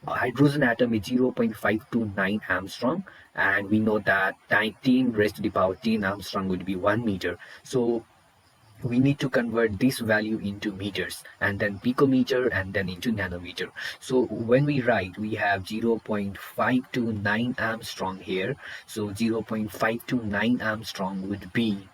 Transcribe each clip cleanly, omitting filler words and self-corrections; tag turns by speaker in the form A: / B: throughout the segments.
A: hydrogen atom is 0.529 Armstrong, and we know that 10 raised to the power 10 Armstrong would be 1 meter. So we need to convert this value into meters and then picometer and then into nanometer. So when we write, we have 0.529 Armstrong here. So 0.529 Armstrong would be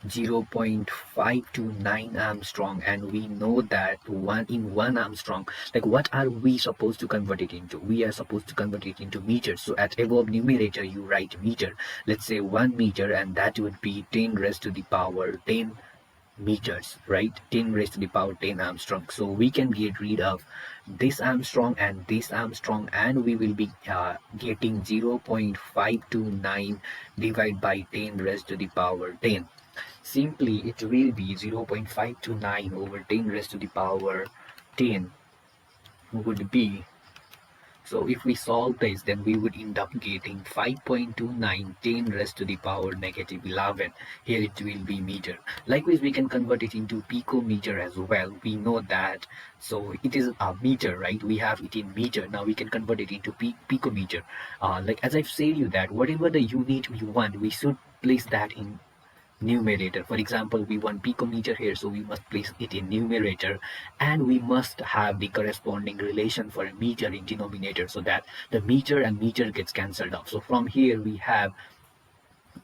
A: 0.529 Armstrong, and we know that 1 Armstrong, like what are we supposed to convert it into? We are supposed to convert it into meters. So at above numerator you write meter, let's say 1 meter, and that would be 10 raised to the power 10 meters, right? 10 raised to the power 10 Armstrong. So we can get rid of this Armstrong and this Armstrong, and we will be getting 0.529 divided by 10 raised to the power 10. Simply it will be 0.529 over 10 raised to the power 10 would be, so if we solve this, then we would end up getting 5.29 10 raised to the power negative 11. Here it will be meter. Likewise, we can convert it into picometer as well. We know that, so it is a meter, right? We have it in meter. Now we can convert it into picometer. Like as I've said you that whatever the unit we want, we should place that in numerator. For example, we want picometer here, so we must place it in numerator, and we must have the corresponding relation for a meter in denominator, so that the meter and meter gets cancelled off. So from here we have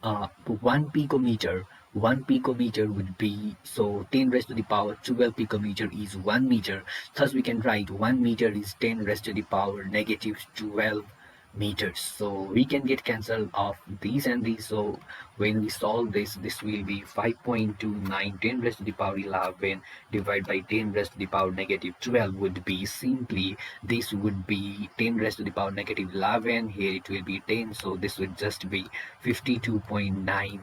A: 1 picometer. 1 picometer would be, so 10 raised to the power 12 picometer is 1 meter. Thus we can write 1 meter is 10 raised to the power negative 12 meters. So we can get cancelled off these and these. So when we solve this, this will be 5.29 10 raised to the power 11 divided by 10 raised to the power negative 12 would be, simply this would be 10 raised to the power negative 11. Here it will be 10, so this would just be 52.9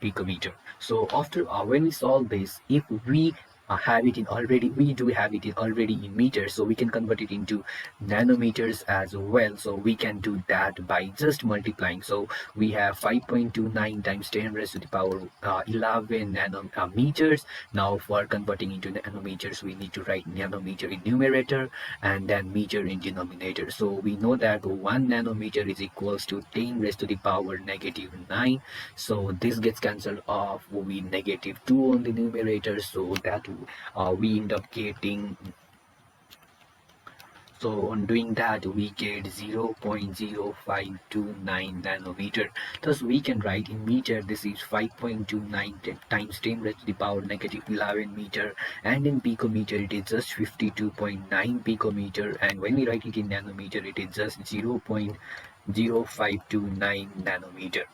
A: picometer. So after when we solve this, if we have it in already, we do have it in already in meters, so we can convert it into nanometers as well. So we can do that by just multiplying. So we have 5.29 times 10 raised to the power 11 nanometers. Now for converting into nanometers, we need to write nanometer in numerator and then meter in denominator. So we know that 1 nanometer is equals to 10 raised to the power negative 9. So this gets cancelled off with negative 2 on the numerator, so that we end up getting, so on doing that we get 0.0529 nanometer. Thus we can write in meter, this is 5.29 times 10 raised to the power negative 11 meter, and in picometer it is just 52.9 picometer, and when we write it in nanometer it is just 0.0529 nanometer.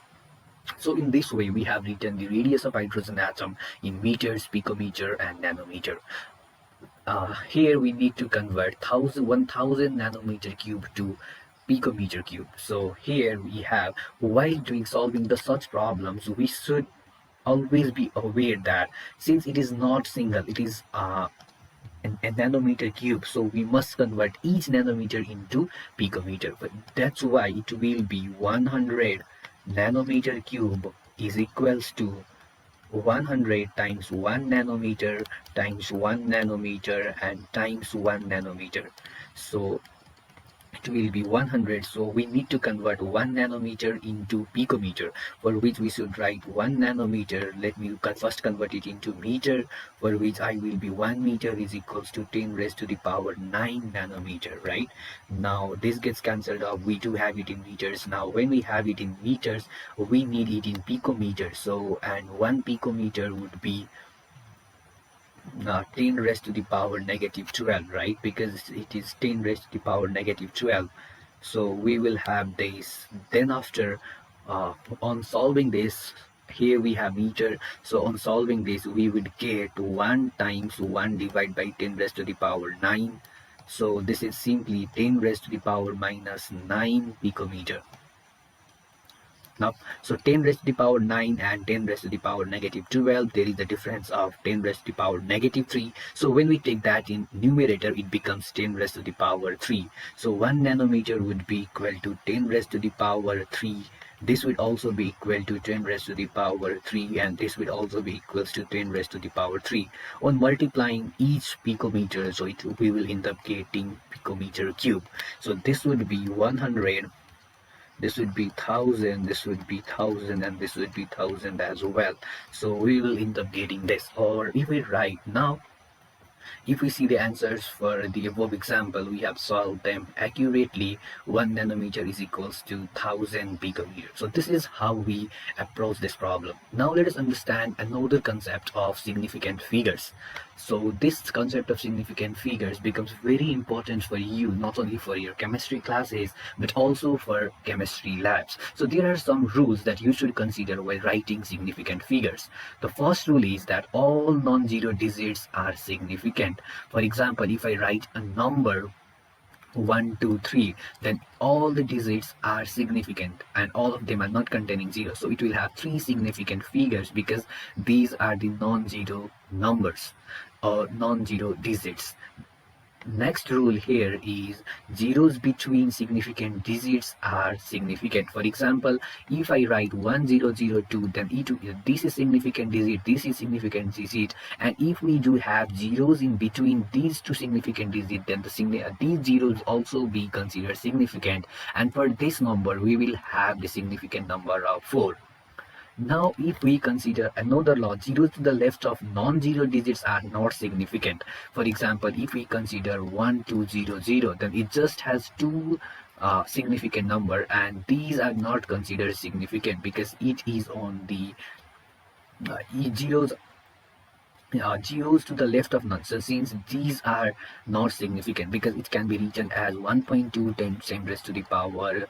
A: So in this way we have written the radius of hydrogen atom in meters, picometer and nanometer. Here we need to convert 1000 nanometer cube to picometer cube. So here we have, while solving the such problems, we should always be aware that since it is not single, it is a nanometer cube, so we must convert each nanometer into picometer. But that's why it will be 100 nanometer cube is equals to 100 times 1 nanometer times 1 nanometer and times 1 nanometer. So it will be 100. So we need to convert 1 nanometer into picometer, for which we should write 1 nanometer. Let me first convert it into meter, for which I will be 1 meter is equals to 10 raised to the power 9 nanometer, right? Now this gets cancelled off. We do have it in meters. Now when we have it in meters, we need it in picometer. So, and 1 picometer would be 10 raised to the power negative 12, right? Because it is 10 raised to the power negative 12. So we will have this. Then after on solving this, here we have meter. So on solving this, we would get 1 times 1 divided by 10 raised to the power 9. So this is simply 10 raised to the power minus 9 picometer. Now, so 10 raised to the power 9 and 10 raised to the power negative 12, there is a difference of 10 raised to the power negative 3. So when we take that in numerator, it becomes 10 raised to the power 3. So 1 nanometer would be equal to 10 raised to the power 3 this would also be equal to 10 raised to the power 3, and this would also be equals to 10 raised to the power 3. On multiplying each picometer, so we will end up getting picometer cube. So this would be 100, this would be 1000, this would be 1000, and this would be 1000 as well. So we will end up getting this. Or if we write now, if we see the answers for the above example, we have solved them accurately. 1 nanometer is equals to 1000 picometer. So this is how we approach this problem. Now let us understand another concept of significant figures. So this concept of significant figures becomes very important for you, not only for your chemistry classes, but also for chemistry labs. So there are some rules that you should consider while writing significant figures. The first rule is that all non-zero digits are significant. For example, if I write a number 1, 2, 3, then all the digits are significant and all of them are not containing zero. So it will have three significant figures because these are the non-zero numbers or non-zero digits. Next rule here is zeros between significant digits are significant. For example, if I write 1002, then this is significant digit, this is significant digit, and if we do have zeros in between these two significant digits, then these zeros also be considered significant, and for this number we will have the significant number of 4. Now, if we consider another law, zeros to the left of non-zero digits are not significant. For example, if we consider 1200, then it just has two significant number, and these are not considered significant because it is on the zeros zeros to the left of none. So since these are not significant because it can be written as 1.2 10 raised to the power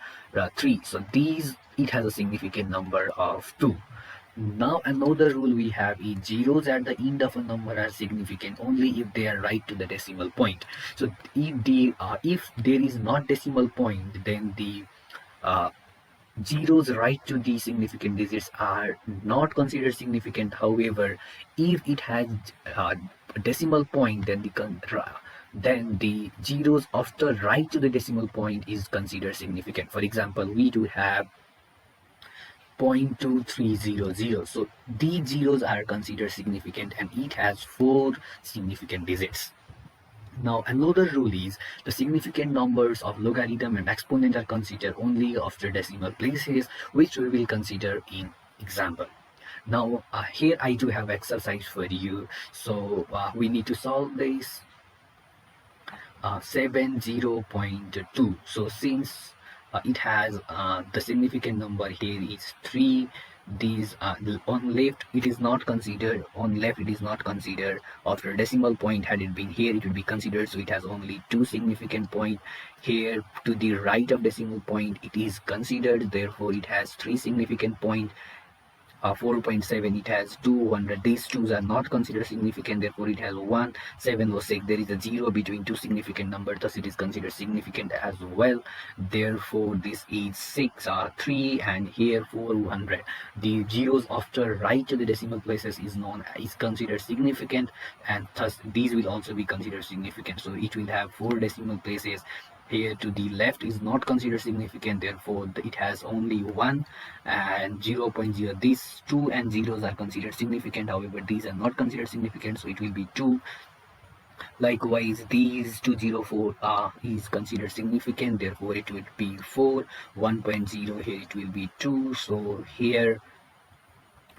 A: 3. So these, it has a significant number of 2. Now another rule we have is zeros at the end of a number are significant only if they are right to the decimal point. So if there is not decimal point, then the zeros right to the significant digits are not considered significant. However, if it has a decimal point, then the zeros after right to the decimal point is considered significant. For example, we do have 0.2300, so these zeros are considered significant and it has 4 significant digits. Now another rule is the significant numbers of logarithm and exponent are considered only after decimal places, which we will consider in example. Now here I do have exercise for you. So we need to solve this 70.2. So since it has the significant number here is 3, these on left it is not considered, on left it is not considered. After decimal point, had it been here it would be considered, so it has only 2 significant point. Here to the right of decimal point it is considered, therefore it has 3 significant point. 4.7 it has 200, these twos are not considered significant, therefore it has 1. 706, there is a 0 between two significant numbers, thus it is considered significant as well, therefore this is 6 3, and here 400. The zeros after right to the decimal places is considered significant, and thus these will also be considered significant, so it will have 4 decimal places. Here to the left is not considered significant, therefore it has only 1 and 0.0. These 2 and zeros are considered significant, however these are not considered significant, so it will be 2. Likewise, these 204 is considered significant, therefore it would be 4. 1.0, here it will be 2, so here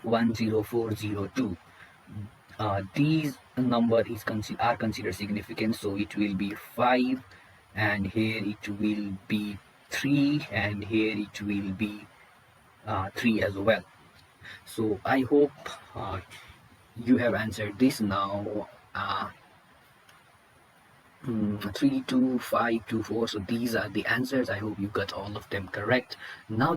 A: 10402. These number are considered significant, so it will be 5, and here it will be 3, and here it will be 3 as well. So I hope you have answered this now. 3, 2, 5, 2, 4. So these are the answers. I hope you got all of them correct. Now